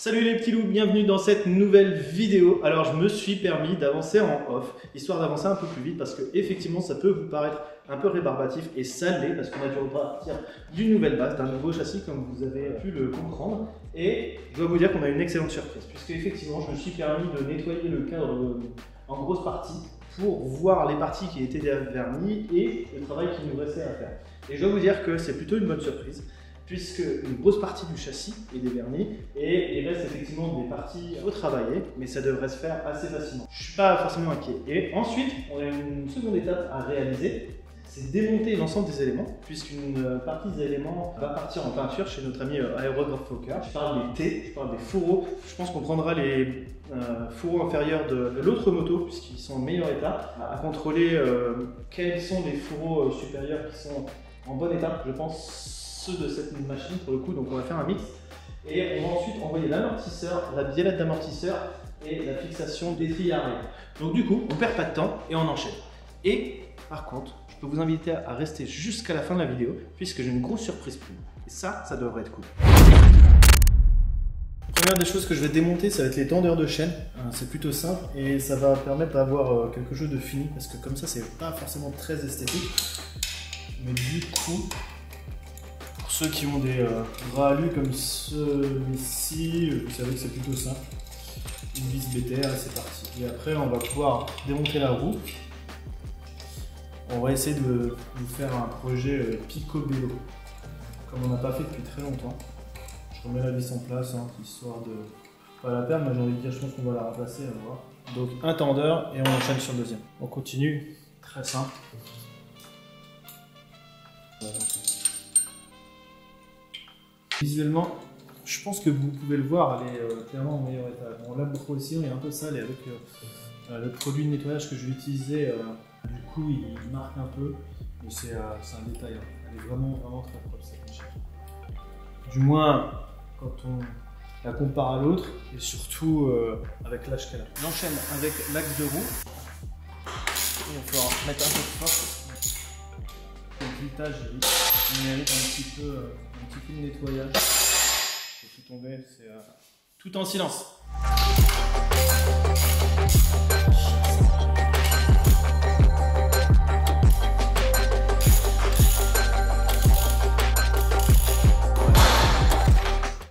Salut les petits loups, bienvenue dans cette nouvelle vidéo. Alors je me suis permis d'avancer en off, histoire d'avancer un peu plus vite parce que effectivement ça peut vous paraître un peu rébarbatif et ça l'est parce qu'on a dû repartir d'une nouvelle base, d'un nouveau châssis comme vous avez pu le comprendre. Et je dois vous dire qu'on a une excellente surprise puisque effectivement je me suis permis de nettoyer le cadre en grosse partie pour voir les parties qui étaient vernies et le travail qui nous restait à faire. Et je dois vous dire que c'est plutôt une bonne surprise, puisque une grosse partie du châssis est dévernie et il reste effectivement des parties à retravailler, mais ça devrait se faire assez facilement. Je ne suis pas forcément inquiet. Et ensuite, on a une seconde étape à réaliser, c'est démonter l'ensemble des éléments, puisqu'une partie des éléments va partir en peinture chez notre ami Aérographe Fokker. Je parle des T, je parle des fourreaux. Je pense qu'on prendra les fourreaux inférieurs de l'autre moto, puisqu'ils sont en meilleur état, à contrôler quels sont les fourreaux supérieurs qui sont en bon état, je pense, de cette machine pour le coup, donc on va faire un mix et on va ensuite envoyer l'amortisseur, la biellette d'amortisseur et la fixation des trilles arrière. Donc du coup on perd pas de temps et on enchaîne. Et par contre je peux vous inviter à rester jusqu'à la fin de la vidéo puisque j'ai une grosse surprise pour vous et ça devrait être cool. Première des choses que je vais démonter, ça va être les tendeurs de chaîne. C'est plutôt simple et ça va permettre d'avoir quelque chose de fini parce que comme ça c'est pas forcément très esthétique, mais du coup ceux qui ont des bras alus comme celui-ci, vous savez que c'est plutôt simple. Une vis BTR et c'est parti. Et après on va pouvoir démonter la roue. On va essayer de faire un projet picobello, comme on n'a pas fait depuis très longtemps. Je remets la vis en place, histoire de pas la perdre, mais j'ai envie de dire, je pense qu'on va la remplacer, on va voir. Donc un tendeur et on enchaîne sur le deuxième. On continue, très simple. Visuellement, je pense que vous pouvez le voir, elle est clairement en meilleur état. Bon, la brossure est un peu sale et avec le produit de nettoyage que je vais utiliser, du coup il marque un peu, mais c'est un détail. Elle est vraiment très propre cette machine. Du moins quand on la compare à l'autre et surtout avec l'âge qu'elle a. On enchaîne avec l'axe de roue. Et on va mettre un peu de force. Le grittage il mérite un petit peu de nettoyage. Je vais tout tomber, c'est tout en silence.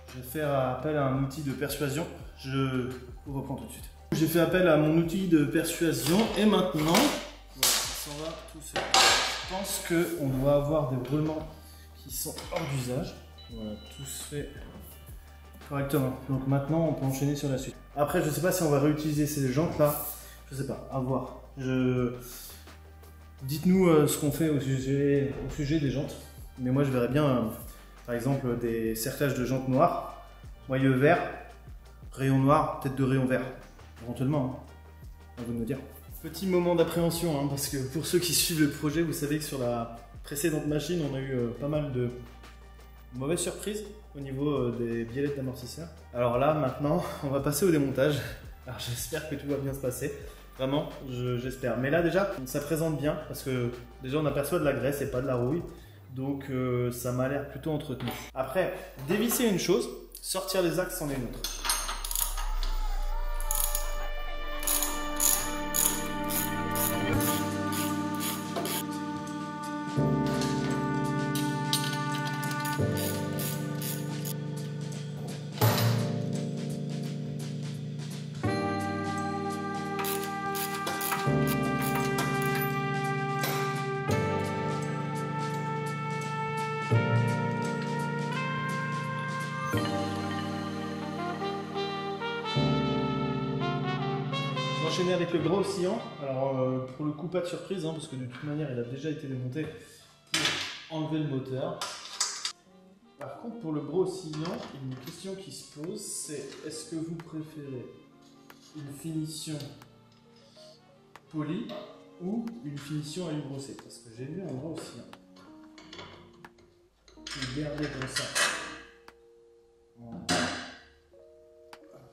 Je vais faire appel à un outil de persuasion. Je vous reprends tout de suite. J'ai fait appel à mon outil de persuasion et maintenant, voilà, ça s'en va tout seul. Je pense qu'on doit avoir des roulements qui sont hors d'usage. Voilà, tout se fait correctement. Donc maintenant, on peut enchaîner sur la suite. Après, je ne sais pas si on va réutiliser ces jantes-là. Je ne sais pas, à voir. Dites-nous ce qu'on fait au sujet des jantes. Mais moi, je verrais bien, par exemple, des cerclages de jantes noires, moyeu vert, rayon noir, peut-être de rayon vert. Éventuellement, à vous de me dire. Petit moment d'appréhension, parce que pour ceux qui suivent le projet, vous savez que sur la précédente machine, on a eu pas mal de mauvaises surprises au niveau des biellettes d'amortisseur. Alors là, maintenant, on va passer au démontage. Alors j'espère que tout va bien se passer. Vraiment, j'espère. Mais là déjà, ça présente bien parce que déjà on aperçoit de la graisse et pas de la rouille. Donc ça m'a l'air plutôt entretenu. Après, dévisser une chose, sortir les axes c'en est une autre. Enchaîner avec le gros oscillant. Alors pour le coup pas de surprise parce que de toute manière il a déjà été démonté pour enlever le moteur. Par contre pour le gros oscillant, il y a une question qui se pose, c'est est-ce que vous préférez une finition polie ou une finition alu brossé? Parce que j'ai vu un gros oscillant qui gardait comme ça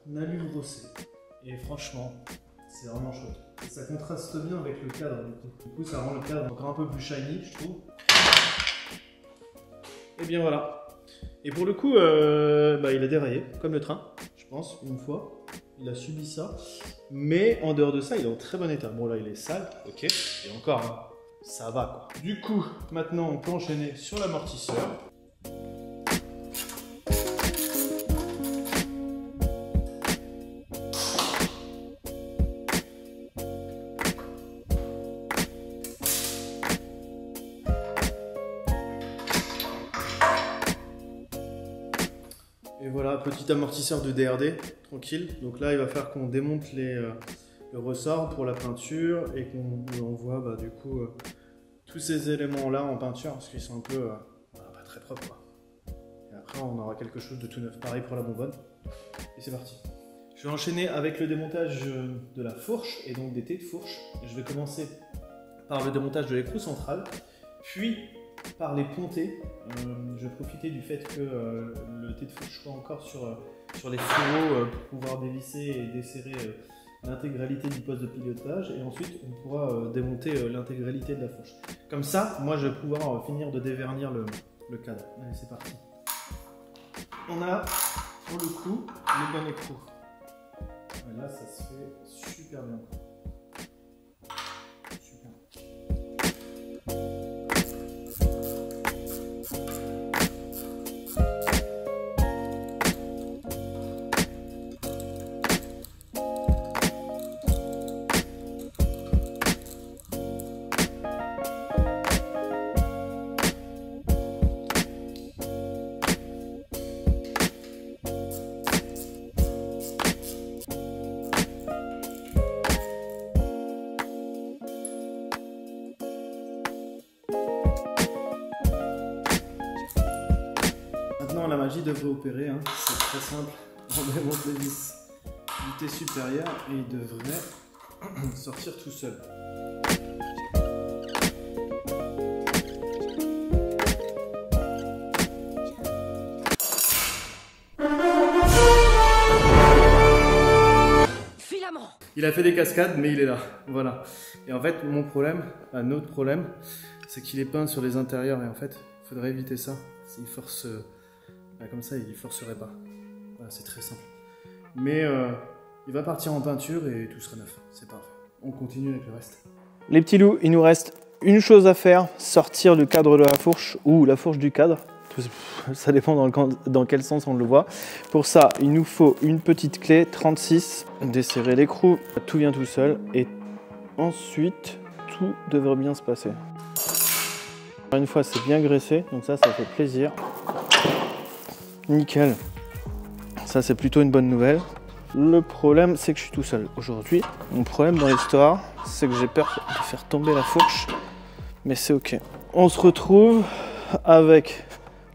en alu brossé et franchement c'est vraiment chouette. Et ça contraste bien avec le cadre du coup ça rend le cadre encore un peu plus shiny je trouve. Et bien voilà. Et pour le coup, il a déraillé, comme le train. Je pense, une fois. Il a subi ça. Mais en dehors de ça, il est en très bon état. Bon, là, il est sale, ok. Et encore, hein, ça va, quoi. Du coup, maintenant, on peut enchaîner sur l'amortisseur. Et voilà, petit amortisseur de DRD, tranquille. Donc là, il va falloir qu'on démonte le ressort pour la peinture et qu'on envoie bah, du coup tous ces éléments-là en peinture parce qu'ils sont un peu pas très propres, quoi. Et après, on aura quelque chose de tout neuf. Pareil pour la bonbonne. Et c'est parti. Je vais enchaîner avec le démontage de la fourche et donc des têtes de fourche. Je vais commencer par le démontage de l'écrou central, puis par les pontées. Je vais profiter du fait que le thé de fourche soit encore sur les fourreaux pour pouvoir dévisser et desserrer l'intégralité du poste de pilotage, et ensuite on pourra démonter l'intégralité de la fourche. Comme ça, moi je vais pouvoir finir de dévernir le cadre. Allez, c'est parti. On a pour le coup le bon écrou. Et là, ça se fait super bien. Super. Maintenant, la magie devrait opérer, hein. C'est très simple. On démonte les vis du thé supérieur et il devrait sortir tout seul. Filament. Il a fait des cascades, mais il est là. Voilà. Et en fait, mon problème, un autre problème, c'est qu'il est peint sur les intérieurs et en fait, il faudrait éviter ça. S'il force... comme ça, il ne forcerait pas. Voilà, c'est très simple. Mais il va partir en peinture et tout sera neuf. C'est parfait. On continue avec le reste. Les petits loups, il nous reste une chose à faire, sortir le cadre de la fourche ou la fourche du cadre. Ça dépend dans quel sens on le voit. Pour ça, il nous faut une petite clé 36, desserrer l'écrou, tout vient tout seul et ensuite tout devrait bien se passer. Une fois c'est bien graissé, donc ça fait plaisir. Nickel. Ça c'est plutôt une bonne nouvelle. Le problème c'est que je suis tout seul aujourd'hui. Mon problème dans l'histoire, c'est que j'ai peur de faire tomber la fourche. Mais c'est ok. On se retrouve avec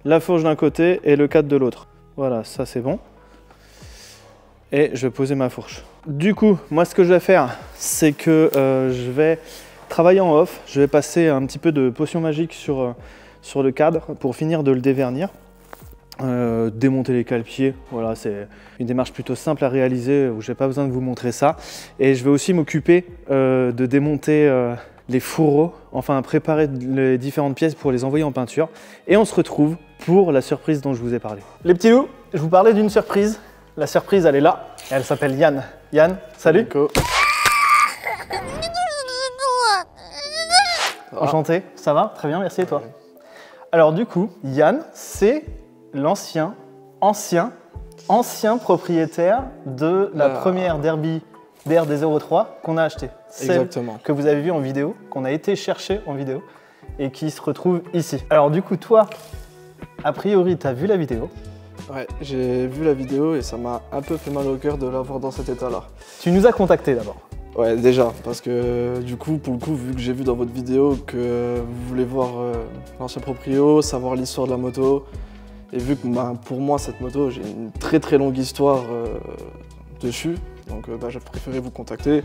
la fourche d'un côté et le cadre de l'autre. Voilà, ça c'est bon. Et je vais poser ma fourche. Du coup, moi ce que je vais faire, c'est que je vais travailler en off. Je vais passer un petit peu de potion magique sur le cadre pour finir de le dévernir. Démonter les cale-pieds, voilà, c'est une démarche plutôt simple à réaliser où j'ai pas besoin de vous montrer ça. Et je vais aussi m'occuper de démonter les fourreaux, enfin préparer les différentes pièces pour les envoyer en peinture. Et on se retrouve pour la surprise dont je vous ai parlé. Les petits loups, je vous parlais d'une surprise. La surprise, elle est là. Elle s'appelle Yann. Yann, salut. Enchanté, ça va? Très bien, merci et toi? Alors du coup, Yann, c'est l'ancien propriétaire de la première derby DRD03 qu'on a acheté. Exactement. Que vous avez vu en vidéo, qu'on a été chercher en vidéo et qui se retrouve ici. Alors du coup, toi, a priori, tu as vu la vidéo. Ouais, j'ai vu la vidéo et ça m'a un peu fait mal au cœur de la voir dans cet état-là. Tu nous as contacté d'abord. Ouais, déjà, parce que du coup, pour le coup, vu que j'ai vu dans votre vidéo que vous voulez voir l'ancien proprio, savoir l'histoire de la moto, et vu que pour moi, cette moto, j'ai une très très longue histoire dessus, donc j'ai préféré vous contacter.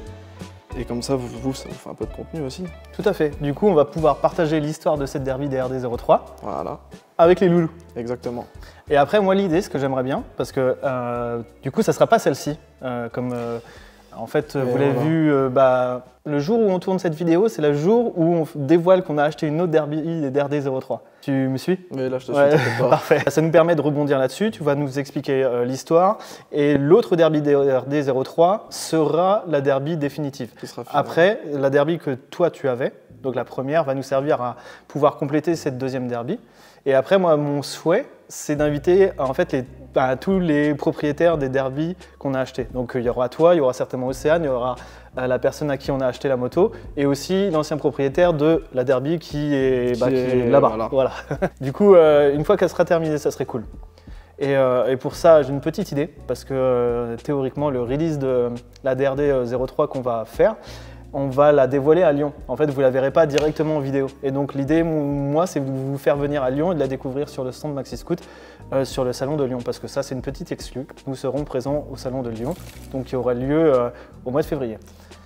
Et comme ça, ça vous fait un peu de contenu aussi. Tout à fait. Du coup, on va pouvoir partager l'histoire de cette derby DRD03 Voilà. avec les loulous. Exactement. Et après, moi, l'idée, ce que j'aimerais bien, parce que du coup, ça ne sera pas celle-ci, comme En fait, vous l'avez vu, le jour où on tourne cette vidéo, c'est le jour où on dévoile qu'on a acheté une autre Derby des DRD03. Tu me suis? Mais là, je te suis, t'inquiète pas. Parfait. Ça nous permet de rebondir là-dessus. Tu vas nous expliquer l'histoire. Et l'autre Derby DRD03 sera la Derby définitive. Après, la Derby que toi, tu avais, donc la première, va nous servir à pouvoir compléter cette deuxième Derby. Et après, moi, mon souhait, c'est d'inviter en fait tous les propriétaires des derbies qu'on a achetés. Donc il y aura toi, il y aura certainement Océane, il y aura la personne à qui on a acheté la moto et aussi l'ancien propriétaire de la derby qui est là-bas. Voilà. Du coup, une fois qu'elle sera terminée, ça serait cool. Et pour ça, j'ai une petite idée parce que théoriquement, le release de la DRD 03 qu'on va faire, on va la dévoiler à Lyon. En fait, vous ne la verrez pas directement en vidéo. Et donc l'idée, moi, c'est de vous faire venir à Lyon et de la découvrir sur le stand Maxi Scoot, sur le salon de Lyon. Parce que ça, c'est une petite exclue. Nous serons présents au salon de Lyon, donc qui aura lieu au mois de février.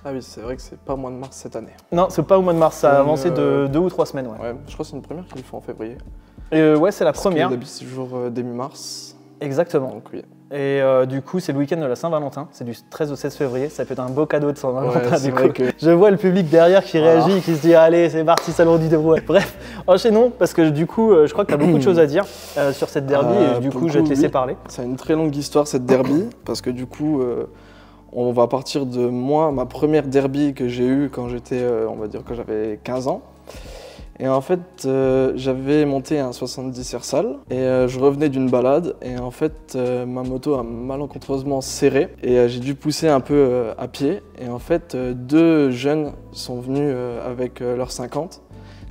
Ah oui, c'est vrai que c'est pas au mois de mars cette année. Non, c'est pas au mois de mars, ça a avancé de 2 ou 3 semaines. Ouais, je crois que c'est une première qu'ils font en février. Ouais, c'est la première. D'habitude, c'est toujours début mars. Exactement. Donc, oui. Et du coup, c'est le week-end de la Saint-Valentin, c'est du 13 au 16 février, ça peut être un beau cadeau de Saint-Valentin. Ouais, du coup. Que... Je vois le public derrière qui réagit, qui se dit allez, c'est parti, salon du dévoué. Bref, enchaînons, parce que du coup, je crois que tu as beaucoup de choses à dire sur cette derby, et du coup, je vais te laisser parler. C'est une très longue histoire cette derby, parce que du coup, on va partir de moi, ma première derby que j'ai eue quand j'étais, on va dire que j'avais 15 ans. Et en fait, j'avais monté un 70 Ersal et je revenais d'une balade et en fait, ma moto a malencontreusement serré et j'ai dû pousser un peu à pied. Et en fait, 2 jeunes sont venus avec leur 50,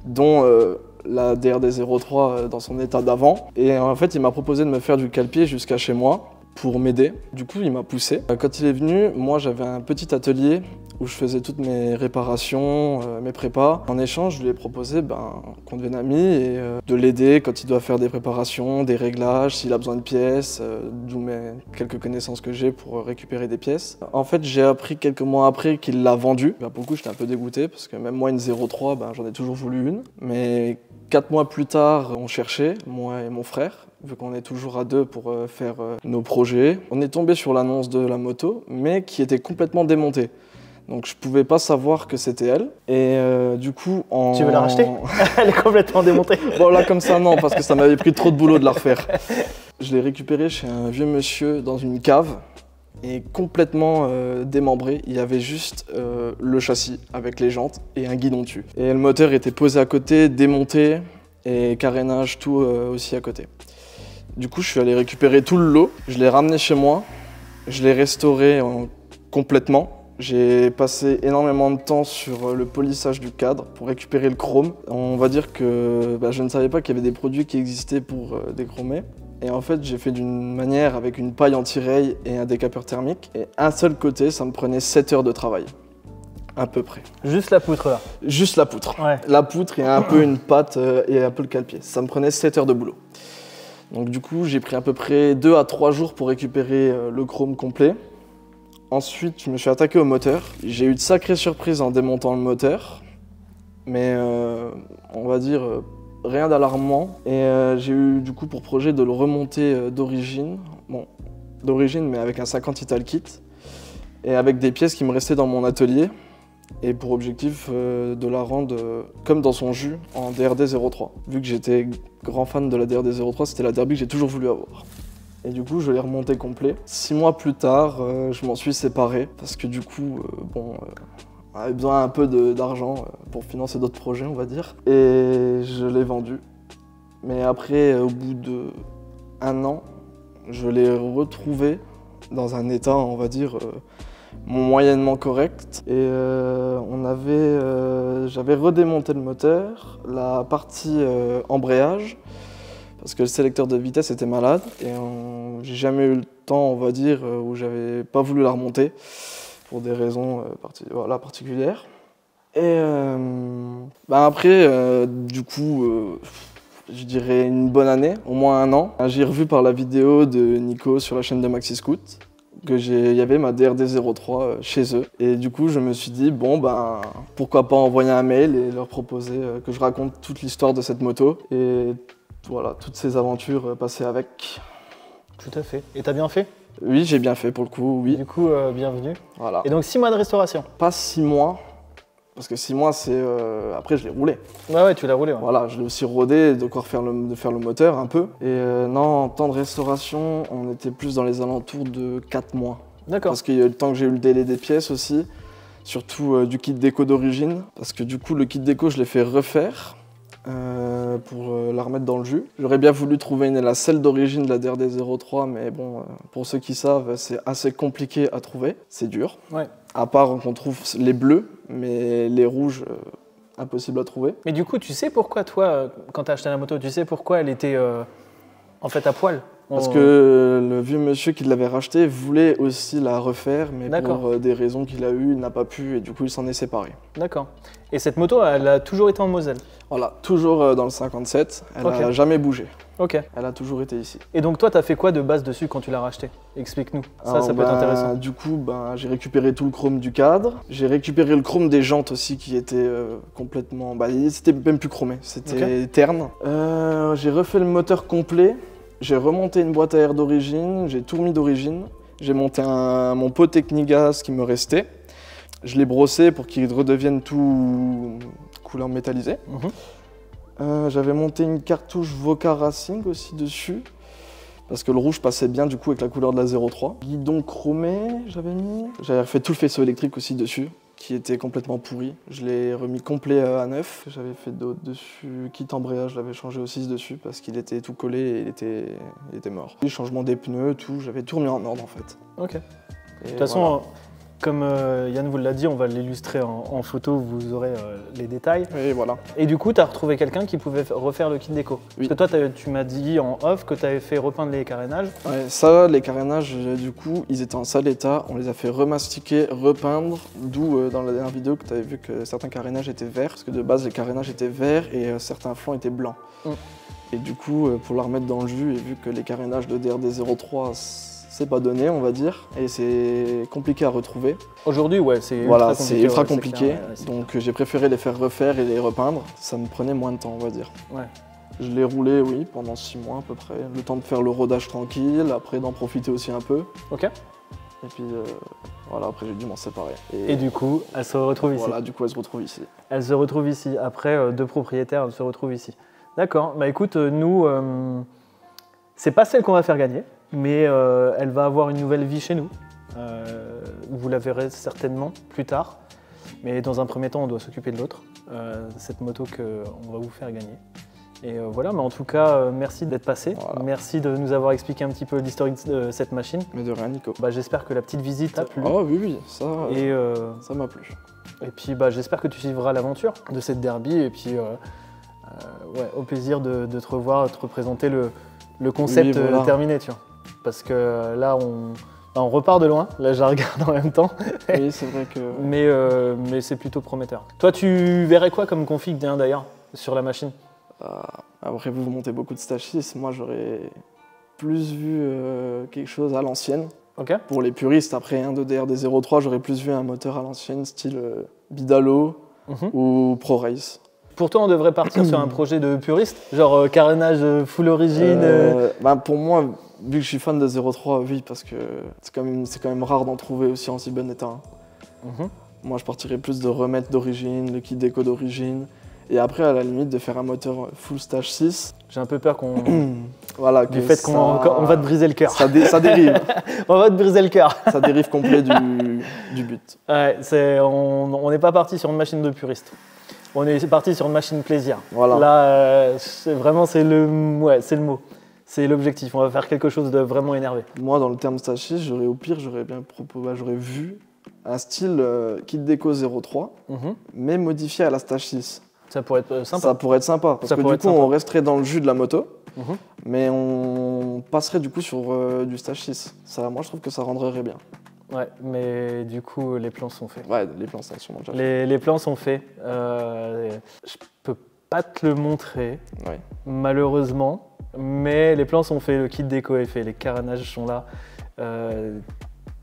dont la DRD03 dans son état d'avant. Et en fait, il m'a proposé de me faire du cale-pied jusqu'à chez moi pour m'aider. Du coup, il m'a poussé. Quand il est venu, moi j'avais un petit atelier où je faisais toutes mes réparations, mes prépas. En échange, je lui ai proposé qu'on devienne amis et de l'aider quand il doit faire des préparations, des réglages, s'il a besoin de pièces, d'où mes quelques connaissances que j'ai pour récupérer des pièces. En fait, j'ai appris quelques mois après qu'il l'a vendue. Pour le coup, j'étais un peu dégoûté parce que même moi, une 03, j'en ai toujours voulu une. Mais 4 mois plus tard, on cherchait, moi et mon frère, vu qu'on est toujours à 2 pour faire nos projets. On est tombé sur l'annonce de la moto, mais qui était complètement démontée. Donc je pouvais pas savoir que c'était elle. Et du coup, Tu veux la racheter? Elle est complètement démontée. Bon là comme ça non, parce que ça m'avait pris trop de boulot de la refaire. Je l'ai récupérée chez un vieux monsieur dans une cave et complètement démembré. Il y avait juste le châssis avec les jantes et un guidon dessus. Et le moteur était posé à côté, démonté et carénage tout aussi à côté. Du coup je suis allé récupérer tout le lot, je l'ai ramené chez moi, je l'ai restauré complètement. J'ai passé énormément de temps sur le polissage du cadre pour récupérer le chrome. On va dire que je ne savais pas qu'il y avait des produits qui existaient pour déchromer. Et en fait, j'ai fait d'une manière avec une paille anti-ray et un décapeur thermique. Et un seul côté, ça me prenait 7 heures de travail. À peu près. Juste la poutre là? Juste la poutre. Ouais. La poutre et un peu une patte et un peu le cale-pied. Ça me prenait 7 heures de boulot. Donc du coup, j'ai pris à peu près 2 à 3 jours pour récupérer le chrome complet. Ensuite, je me suis attaqué au moteur. J'ai eu de sacrées surprises en démontant le moteur, mais on va dire rien d'alarmant. Et j'ai eu du coup pour projet de le remonter d'origine, mais avec un 50 Ital Kit, et avec des pièces qui me restaient dans mon atelier, et pour objectif de la rendre comme dans son jus en DRD03. Vu que j'étais grand fan de la DRD03, c'était la derby que j'ai toujours voulu avoir. Et du coup, je l'ai remonté complet. 6 mois plus tard, je m'en suis séparé parce que du coup, on avait besoin un peu d'argent pour financer d'autres projets, on va dire. Et je l'ai vendu. Mais après, au bout d'1 an, je l'ai retrouvé dans un état, on va dire, moyennement correct. Et j'avais redémonté le moteur, la partie embrayage, parce que le sélecteur de vitesse était malade et j'ai jamais eu le temps, on va dire, où j'avais pas voulu la remonter pour des raisons particulières. Et après, du coup, je dirais une bonne année, au moins 1 an. J'ai revu par la vidéo de Nico sur la chaîne de Maxi Scoot il y avait ma DRD03 chez eux. Et du coup, je me suis dit, pourquoi pas envoyer un mail et leur proposer que je raconte toute l'histoire de cette moto. Et voilà, toutes ces aventures passées avec. Tout à fait. Et t'as bien fait? Oui, j'ai bien fait pour le coup, oui. Du coup, bienvenue. Voilà. Et donc 6 mois de restauration. Pas 6 mois, parce que 6 mois, c'est... Après, je l'ai roulé. Ouais, tu l'as roulé. Ouais. Voilà, je l'ai aussi rodé, de quoi faire le moteur un peu. Et non, en temps de restauration, on était plus dans les alentours de 4 mois. D'accord. Parce qu'il y a eu le temps que j'ai eu le délai des pièces aussi, surtout du kit déco d'origine. Parce que du coup, le kit déco, je l'ai fait refaire pour la remettre dans le jus. J'aurais bien voulu trouver la selle d'origine de la DRD03, mais bon, pour ceux qui savent, c'est assez compliqué à trouver. C'est dur. Ouais. À part qu'on trouve les bleus, mais les rouges, impossible à trouver. Mais du coup, tu sais pourquoi toi, quand tu as acheté la moto, tu sais pourquoi elle était en fait à poil? Parce que le vieux monsieur qui l'avait racheté voulait aussi la refaire, mais pour des raisons qu'il a eues, il n'a pas pu et du coup il s'en est séparé. D'accord. Et cette moto, elle a toujours été en Moselle? Voilà, toujours dans le 57, elle n'a jamais bougé. Ok. Elle a toujours été ici. Et donc toi, tu as fait quoi de base dessus quand tu l'as racheté? Explique-nous, ça peut être intéressant. Du coup, j'ai récupéré tout le chrome du cadre, j'ai récupéré le chrome des jantes aussi qui était complètement... c'était même plus chromé, c'était terne. J'ai refait le moteur complet. J'ai remonté une boîte à air d'origine, j'ai tout remis d'origine. J'ai monté mon pot Technigas qui me restait. Je l'ai brossé pour qu'il redevienne tout couleur métallisée. J'avais monté une cartouche Voca Racing aussi dessus. Parce que le rouge passait bien du coup avec la couleur de la 03. Guidon chromé, j'avais mis. J'avais refait tout le faisceau électrique aussi dessus, qui était complètement pourri. Je l'ai remis complet à neuf. J'avais fait d'autres dessus. Kit embrayage, je l'avais changé aussi dessus parce qu'il était tout collé et il était mort. Le changement des pneus, tout, j'avais tout remis en ordre en fait. Ok. De toute façon, comme Yann vous l'a dit, on va l'illustrer en photo, vous aurez les détails. Et voilà. Et du coup, tu as retrouvé quelqu'un qui pouvait refaire le kit déco. Oui. Parce que toi, tu m'as dit en off que tu avais fait repeindre les carénages. Ouais, ça, les carénages, du coup, ils étaient en sale état. On les a fait remastiquer, repeindre, d'où dans la dernière vidéo que tu avais vu que certains carénages étaient verts. Parce que de base, les carénages étaient verts et certains flancs étaient blancs. Et du coup, pour la remettre dans le jus, et vu que les carénages de DRD03, c'est pas donné, on va dire, et c'est compliqué à retrouver. Aujourd'hui, ouais, c'est ultra compliqué. Donc j'ai préféré les faire refaire et les repeindre. Ça me prenait moins de temps, on va dire. Ouais. Je l'ai roulé, oui, pendant 6 mois à peu près. Le temps de faire le rodage tranquille, après d'en profiter aussi un peu. Ok. Et puis voilà, après j'ai dû m'en séparer. Et du coup, elle se retrouve ici. Voilà, du coup elle se retrouve ici. Elle se retrouve ici. Après 2 propriétaires, elle se retrouve ici. D'accord. Bah écoute, nous, c'est pas celle qu'on va faire gagner. Mais elle va avoir une nouvelle vie chez nous. Vous la verrez certainement plus tard. Mais dans un premier temps, on doit s'occuper de l'autre, cette moto qu'on va vous faire gagner. Et voilà, mais en tout cas, merci d'être passé. Voilà. Merci de nous avoir expliqué un petit peu l'historique de cette machine. Mais de rien, Nico. J'espère que la petite visite t'a plu. Oh oui, ça m'a plu. Et puis j'espère que tu suivras l'aventure de cette derby. Et puis au plaisir de te revoir, de te représenter le concept terminé, tu vois. Parce que là, on repart de loin. Là, je la regarde en même temps. Oui, c'est vrai que... Mais c'est plutôt prometteur. Toi, tu verrais quoi comme config d'ailleurs sur la machine? Après, vous montez beaucoup de stage 6. Moi, j'aurais plus vu quelque chose à l'ancienne. Okay. Pour les puristes, après un de DRD03, j'aurais plus vu un moteur à l'ancienne, style Bidalo ou Pro Race. Pour toi, on devrait partir sur un projet de puriste, genre carénage full origine. Pour moi, vu que je suis fan de 03, oui, parce que c'est quand même rare d'en trouver aussi en si bon état. Moi, je partirais plus de remettre d'origine, le kit déco d'origine, et après, à la limite, de faire un moteur full stage 6. J'ai un peu peur voilà, du fait qu'on va te briser le cœur. Ça dérive. On va te briser le cœur. Ça dérive complet du but. Ouais, on n'est pas parti sur une machine de puriste. On est parti sur une machine plaisir. Voilà. Là, c'est le mot. C'est l'objectif. On va faire quelque chose de vraiment énervé. Moi, dans le terme stage 6, j'aurais vu un style kit déco 03, mais modifié à la stage 6. Ça pourrait être sympa. Ça pourrait être sympa, parce que du coup, on resterait dans le jus de la moto, mais on passerait du coup sur du stage 6. Ça, moi, je trouve que ça rendrait bien. Ouais, mais du coup, les plans sont faits. Ouais, les plans sont sûrement déjà faits. Les plans sont faits. Je peux pas te le montrer, malheureusement, mais les plans sont faits, le kit déco est fait, les carénages sont là.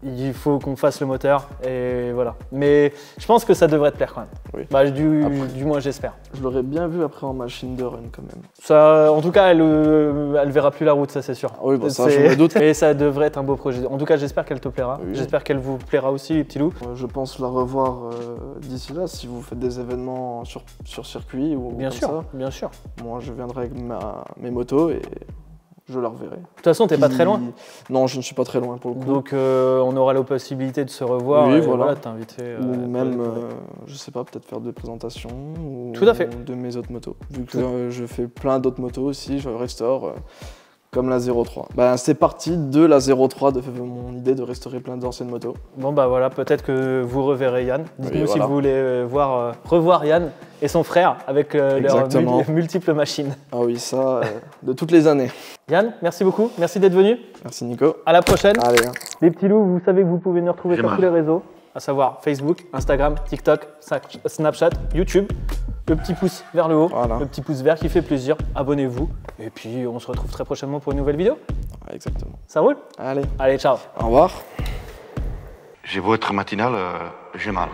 Il faut qu'on fasse le moteur et voilà. Mais je pense que ça devrait te plaire quand même. Oui. Bah, du moins, j'espère. Je l'aurais bien vu après en machine de run quand même. Ça, en tout cas, elle verra plus la route, ça c'est sûr. Ah oui, bah ça, je me doute. Et ça devrait être un beau projet. En tout cas, j'espère qu'elle te plaira. Oui. J'espère qu'elle vous plaira aussi, les petits loups. Je pense la revoir d'ici là, si vous faites des événements sur circuit ou Bien comme sûr, ça. bien sûr. Moi, je viendrai avec mes motos et je la reverrai. De toute façon, t'es pas très loin. Non, je ne suis pas très loin pour le coup. Donc, on aura la possibilité de se revoir. Oui, et voilà. t'inviter. Ou même, je sais pas, peut-être faire des présentations ou Tout à fait. de mes autres motos. Vu que je fais plein d'autres motos aussi, je restaure comme la 03. Ben, c'est parti de la 03 de mon idée de restaurer plein d'anciennes motos. Bon, bah voilà, peut-être que vous reverrez Yann. Dites-nous Oui, si voilà. vous voulez revoir Yann et son frère avec leurs Exactement. multiples machines. Ah oui, ça, de toutes les années. Yann, merci beaucoup. Merci d'être venu. Merci Nico. À la prochaine. Allez. Hein. Les petits loups, vous savez que vous pouvez nous retrouver sur tous les réseaux, à savoir Facebook, Instagram, TikTok, Snapchat, YouTube. Le petit pouce vers le haut, Voilà. le petit pouce vert qui fait plaisir. Abonnez-vous. Et puis, on se retrouve très prochainement pour une nouvelle vidéo. Ouais, exactement. Ça roule? Allez. Allez, ciao. Au revoir. J'ai beau être matinal, j'ai mal.